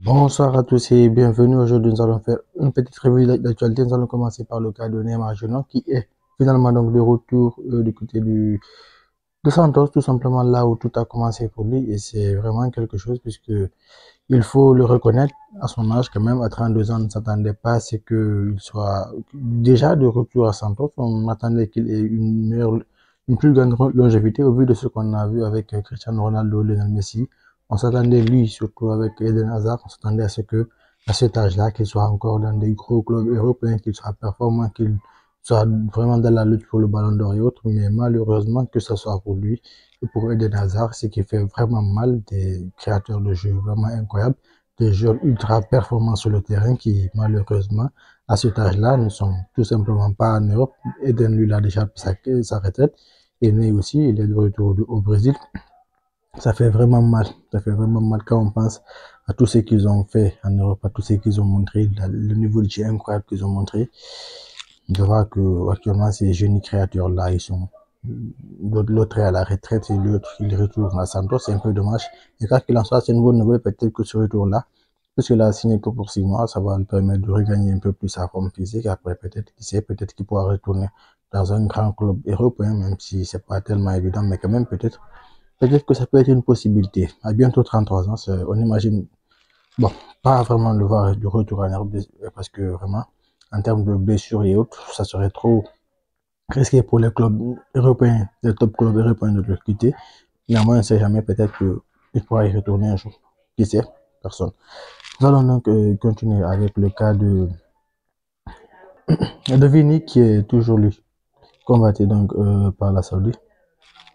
Bonsoir à tous et bienvenue. Aujourd'hui, nous allons faire une petite revue d'actualité. Nous allons commencer par le cas de Neymar Junior qui est finalement donc de retour du côté de Santos, tout simplement là où tout a commencé pour lui. Et c'est vraiment quelque chose puisque il faut le reconnaître à son âge quand même. À 32 ans, on ne s'attendait pas à ce qu'il soit déjà de retour à Santos. On attendait qu'il ait une plus grande longévité au vu de ce qu'on a vu avec Cristiano Ronaldo, Lionel Messi. On s'attendait, lui, surtout avec Eden Hazard, on s'attendait à ce que, à cet âge-là, qu'il soit encore dans des gros clubs européens, qu'il soit performant, qu'il soit vraiment dans la lutte pour le ballon d'or et autres. Mais malheureusement, que ce soit pour lui et pour Eden Hazard, ce qui fait vraiment mal, des créateurs de jeux vraiment incroyables, des joueurs ultra performants sur le terrain qui, malheureusement, à cet âge-là, ne sont tout simplement pas en Europe. Eden, lui, a déjà pris sa retraite. Et né aussi, il est de retour au Brésil. Ça fait vraiment mal. Ça fait vraiment mal quand on pense à tout ce qu'ils ont fait en Europe, à tout ce qu'ils ont montré, le niveau de jeu incroyable qu'ils ont montré. Je vois que actuellement ces jeunes créateurs-là, ils sont l'autre est à la retraite et l'autre il retourne à Santos, c'est un peu dommage. Et quoi qu'il en soit, c'est une bonne nouvelle peut-être que ce retour-là, puisqu'il a signé que pour 6 mois, ça va lui permettre de regagner un peu plus sa forme physique. Après, peut-être, qui sait, peut-être qu'il pourra retourner dans un grand club européen, même si c'est pas tellement évident, mais quand même peut-être que ça peut être une possibilité. À bientôt 33 ans, on imagine, bon, pas vraiment le voir du retour en Europe, parce que vraiment, en termes de blessures et autres, ça serait trop risqué pour les clubs européens, les top clubs européens de le quitter. Néanmoins, on ne sait jamais, peut-être qu'il pourra y retourner un jour. Qui sait? Personne. Nous allons donc continuer avec le cas de Vini qui est toujours lui combattu donc par la Saoudie.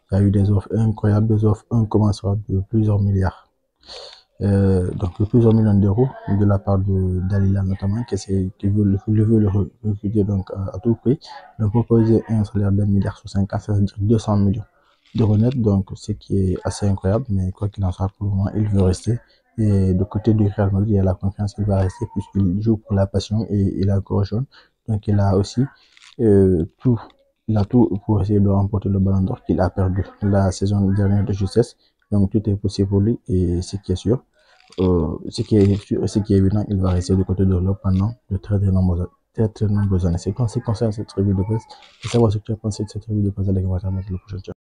Il y a eu des offres incroyables, des offres incommensurable de plusieurs milliards. Donc plusieurs millions d'euros de la part de Dalila notamment qui veut le recruter donc à tout prix. Donc proposer un salaire d'1 milliard sur 5 ans, c'est-à-dire 200 millions d'euros net, donc ce qui est assez incroyable, mais quoi qu'il en soit pour le moment, il veut rester. Et de côté du Real Madrid, il y a la confiance qu'il va rester puisqu'il joue pour la passion et il est encore jeune. Donc il a aussi tout il a tout pour essayer de remporter le ballon d'or qu'il a perdu la saison dernière de justesse. Donc tout est possible pour lui et ce qui est sûr, ce qui est évident, il va rester du côté de l'Europe pendant de très nombreuses années. C'est quand c'est concerne cette revue de presse. Et savoir ce que tu as pensé de cette revue de presse avec le prochain.